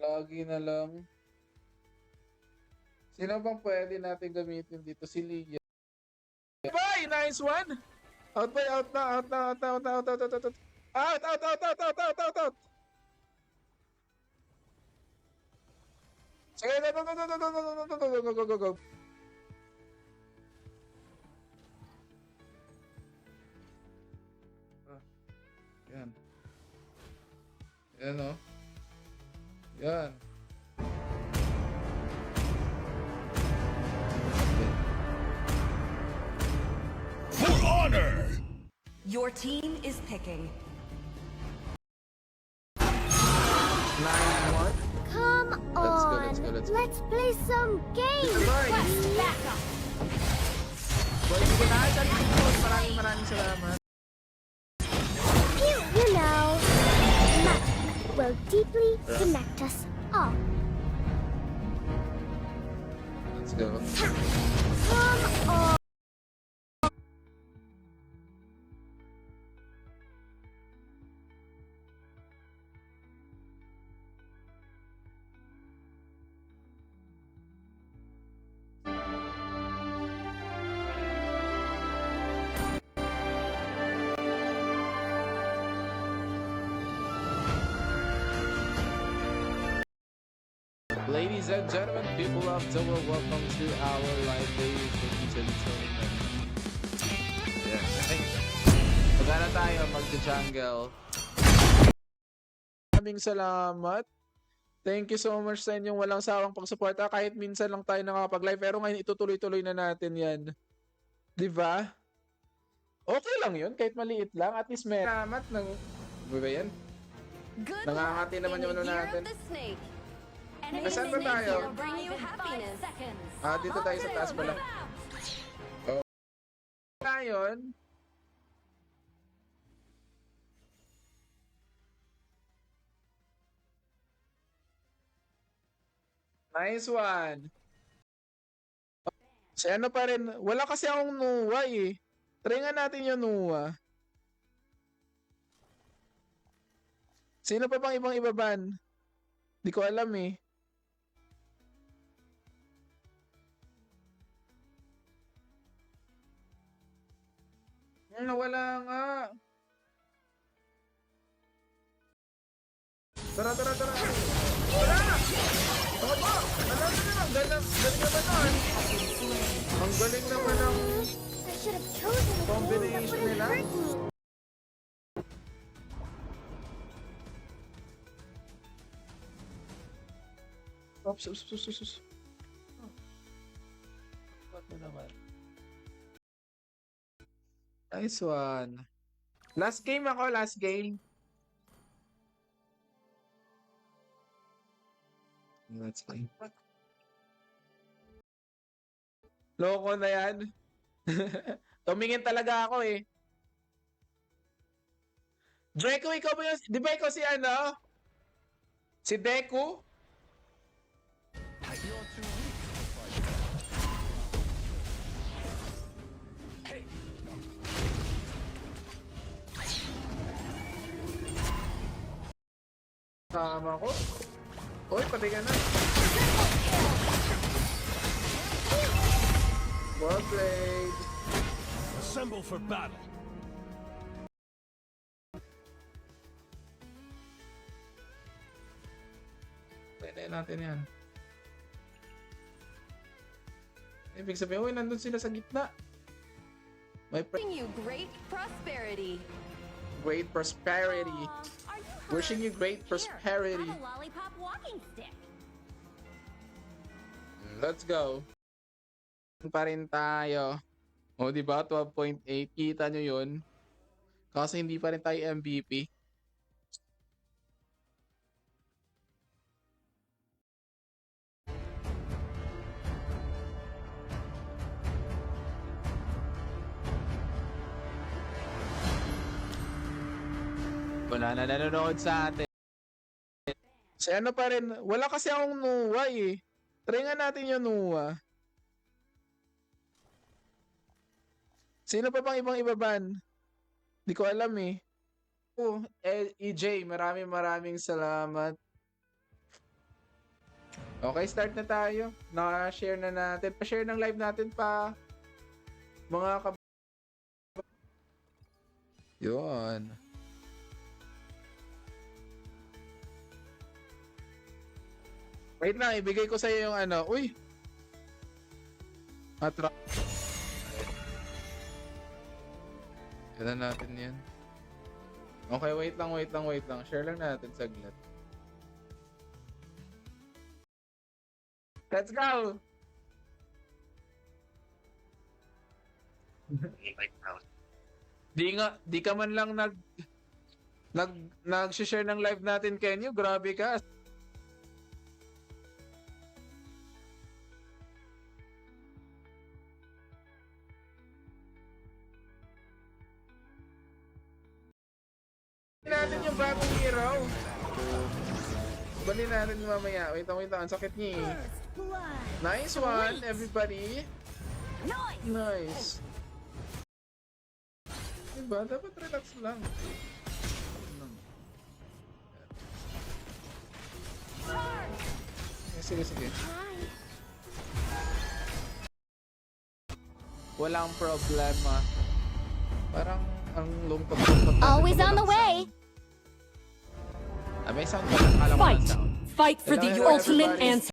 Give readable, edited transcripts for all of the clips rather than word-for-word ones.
Lagi na lang. Sino bang pwede natin gamitin dito? Si Lia. Bye! Nice one! Out by out na, out na, out na, out na, out, out, out, out, out. Out, out, out, out, out, out, out, out. Sige, go, go, go, go, go, go, go, go, go, go, go, go, go. Yan. Yan, oh. Yan. For honor! Your team is picking. 9-1. Come Let's go, on. let's go, let's go. Let's play some games. Quest backup. Boy, hindi ko na dyan. Maraming salamat. You know, magic will deeply connect us all. Let's go. Come on. Ladies and gentlemen, people of the world, welcome to our live day tournament. Ayan. Ay, magana tayo mag-jungle. Maraming salamat. Thank you so much sa inyong walang sawang pagsuporta. Kahit minsan lang tayo nakakapag-live, pero ngayon itutuloy-tuloy na natin yan. Diba? Okay lang yun, kahit maliit lang. At least may salamat ng... Ba yan? Good Nangangati luck naman in yung the ano year natin. of the snake. Nasaan ba tayo? Will bring you happiness. Dito tayo sa taas pala. Ngayon, nice one. Si ano pa rin, wala kasi akong Nuwa eh. Try nga natin yung Nuwa. Sino pa bang ibang ibaban? Di ko alam eh. Wala nga. Tara! Tara! Ako po! Alam mo naman, galing naman nun. Ang galing naman ng I should have chosen a game that combination wouldn't nila. hurt me. Oops. What na naman? Nice one. Last game ako, last game. Let's play. Loko na yan. Tumingin talaga ako eh. Draco, ikaw ba yun? Di ba ikaw si ano? Si Deku? Tama ko. Uy, pati ka na. Well played. Assemble for battle. Pwede natin yan. Ibig sabihin, uy, nandun sila sa gitna. May Wishing you great prosperity. great prosperity. Wishing you great prosperity. Have a lollipop walking stick. Let's go. Pa rin tayo. O, di ba? 12.8. Kita nyo yun. Kasi hindi pa rin tayo MVP. Wala na nanonood sa atin. Si ano pa rin, wala kasi akong Nuwa eh. Try nga natin yung Nuwa. Sino pa bang ibang ibaban? Di ko alam eh. EJ, maraming salamat. Okay, start na tayo. Naka-share na natin. Pa-share ng live natin pa. Mga Yun. Wait lang, ibigay ko sa'yo yung ano. Uy! Kailan natin yan? Okay, wait lang. Share lang natin saglit. Let's go! Di ka man lang nag-share ng live natin, Kenyo. Grabe ka. Natin yung bagong hero. Bali natin mamaya. Wait lang. Ang sakit niya eh. Nice one, everybody. Nice. Diba? Dapat relax lang. Sige. Walang problema. Parang ang lungkot. Always on the way. May sound ba? Akala ko Fight! walang sound. Fight for the Hello, ultimate everybody. answer.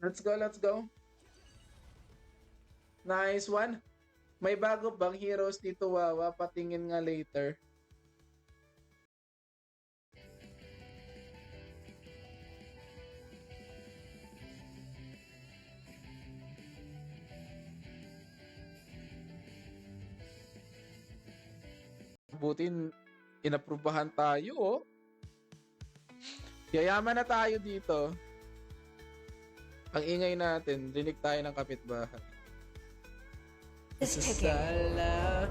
Let's go. Nice one. May bago bang heroes dito, Wawa? Patingin nga later. Butin, inaprubahan tayo, oh. Yayaman na tayo dito. Ang ingay natin, dinig tayo ng kapitbahay. Is ticking. Sala.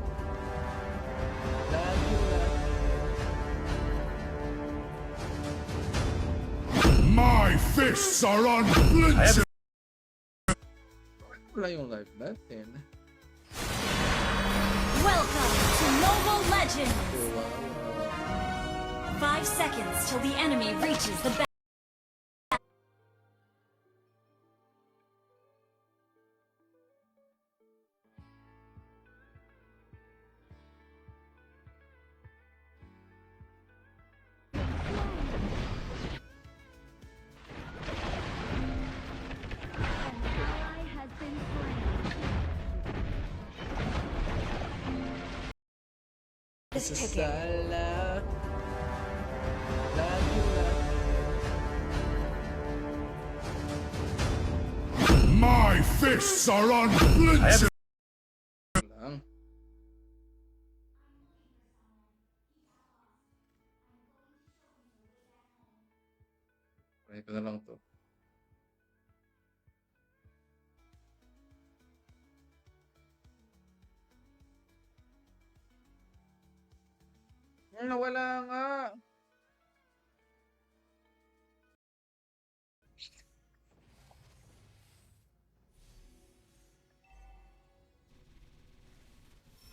My fists are unflinching. Wala yung live natin. Welcome to Mobile Legends! Wow. 5 seconds till the enemy reaches the back. Is ticking. Sala. My fists are unflinching. Lang. Try ko na lang to. Nawala nga.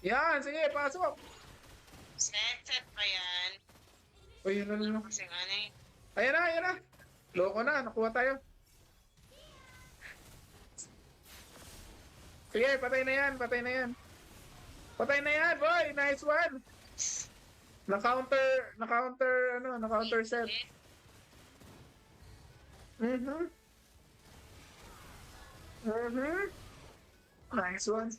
Yan, sige, pasok. Set pa yan. Uy, yun. Kasi nga na eh. Ayan na. Loko na, nakuha tayo. Sige, patay na yan. Patay na yan, boy. Nice one. Na-counter set. Nice one.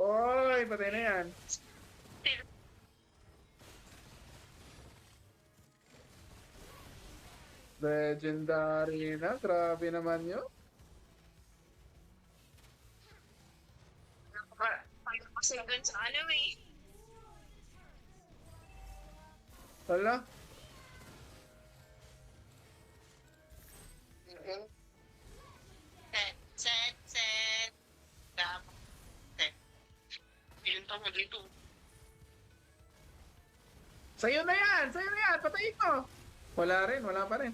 Oy, patay na yan. Legendary na. Grabe naman yun. Kasi dun sa ano eh. Wala. Set. Dapat. Ilan tama dito? Sa'yo na yan. Patayin ko. Wala pa rin.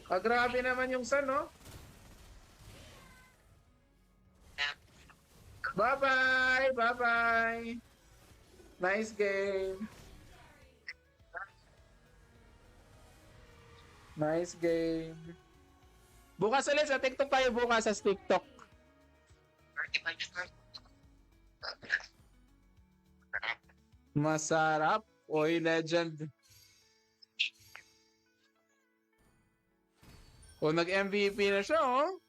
Grabe naman yung sun, no? Bye-bye! Bye-bye! Nice game! Nice game! Bukas ulit sa TikTok tayo bukas sa TikTok. Masarap. Oy, legend. O, nag-MVP na siya, oh.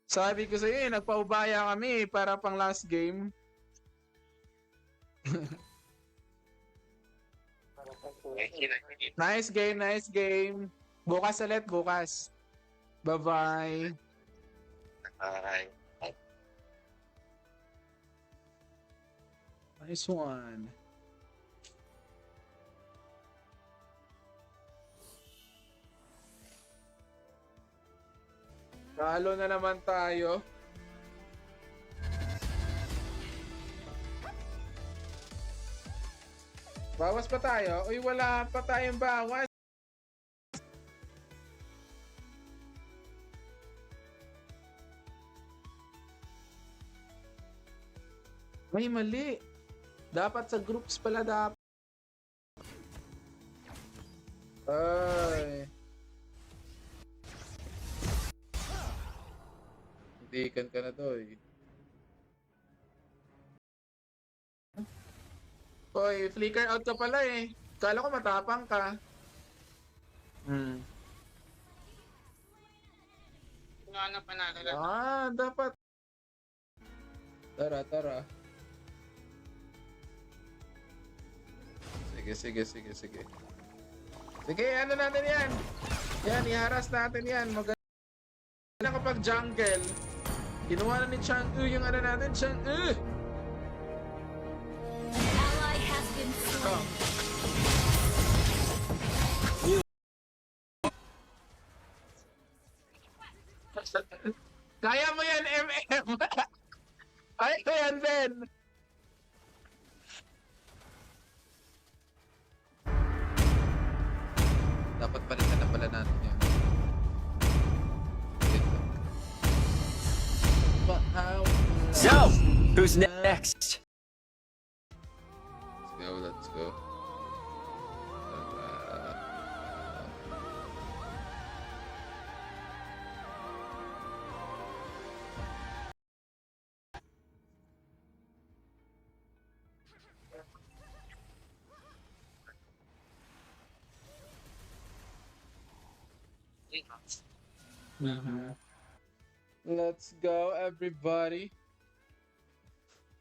Sabi ko sa iyo, nagpaubaya kami para pang last game. Nice game, nice game. Bukas ulit, bukas. Bye-bye. Bye. Nice one. Talo na naman tayo. Bawas pa tayo? Uy, wala pa tayong bawas. May mali. Dapat sa groups pala dapat. Ay. Dikan ka na to eh. Hoy, flicker out ka pala eh. Kala ko matapang ka. Ano pa natin? Dapat. Tara, tara. Sige. Sige, ano natin yan? Yan, iharas natin yan. Maganda kapag jungle. Kinuha na ni Chang'e yung ano natin, Chang'e. An ally has been slain. Kaya mo yan, MM! Kaya mo yan, Ben! Dapat palitan na pala natin yan. But how... So, who's next? Let's go. Let's go, everybody.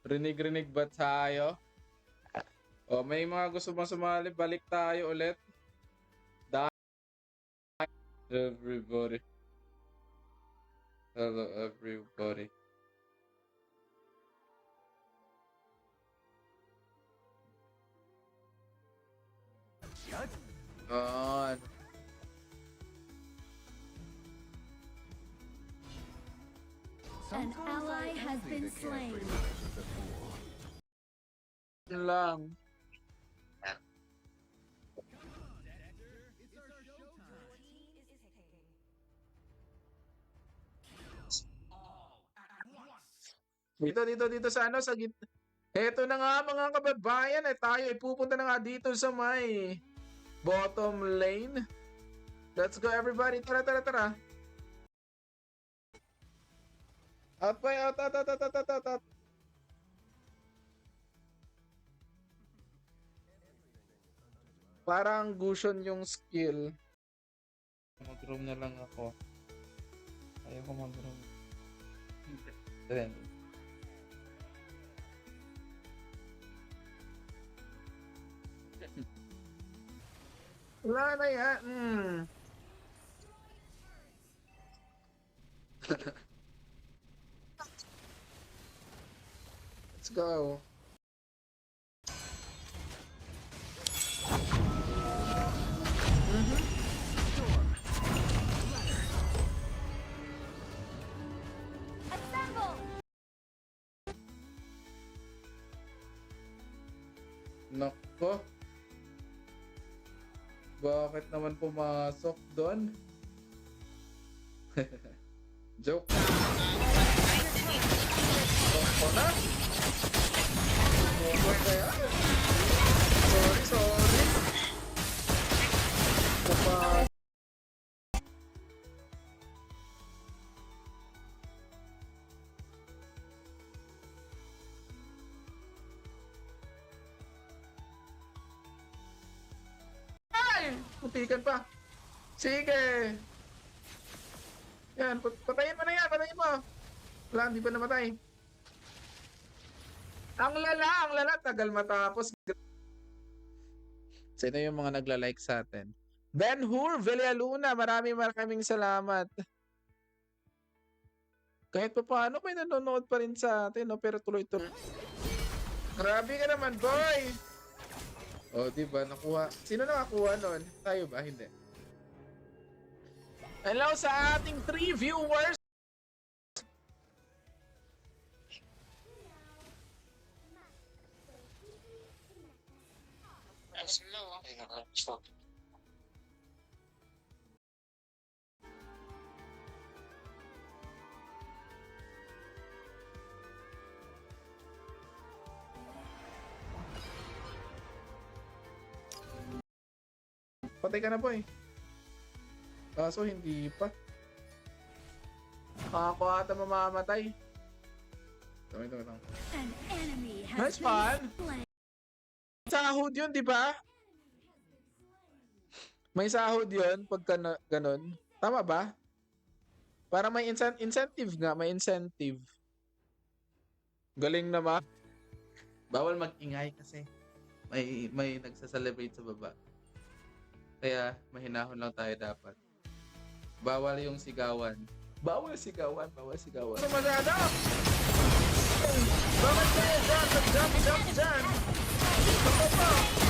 Rinig-rinig ba tayo? O, may mga gusto bang sumali? Balik tayo ulit. Everybody. Hello, everybody. On. An ally has been slain. Lang. Dito sa ano, sa gitna. Eto na nga mga kababayan, tayo ipupunta na nga dito sa may bottom lane. Let's go everybody, tara. Out boy, out. Parang Gusion yung skill. Mag-roam na lang ako. Ayaw ko mag-roam. Then. Wala na yan. Let's go. Assemble! Nako. Bakit naman pumasok doon? Joke. Nako na. Bumot na yan. Sorry. Kapag... Ay! Putikan pa. Sige. Yan, patayin mo na yan, patayin mo. Wala, hindi pa namatay. Ang lala, tagal matapos. Sino yung mga nagla-like sa atin? Ben Hur, Villaluna, maraming salamat. Kahit pa paano, may nanonood pa rin sa atin, no? Pero tuloy-tuloy. Grabe ka naman, boy! Oh, di ba? Nakuha. Sino nakakuha nun? Tayo ba? Hindi. Hello sa ating 3 viewers! Ang slow. Ay, naka-stop. Patay ka na po eh. Kaso hindi pa. Ako ata mamamatay. Ito. An enemy has Nice man! slain. Sahod yun, di ba? May sahod yun pagka ganun. Tama ba? Para may incentive nga, may incentive. Galing naman. Bawal mag-ingay kasi may nagsa-celebrate sa baba. Kaya mahinahon lang tayo dapat. Bawal yung sigawan. Bawal sigawan. Sumasada! Bakit kayo dyan? Jump dyan! Ako pa!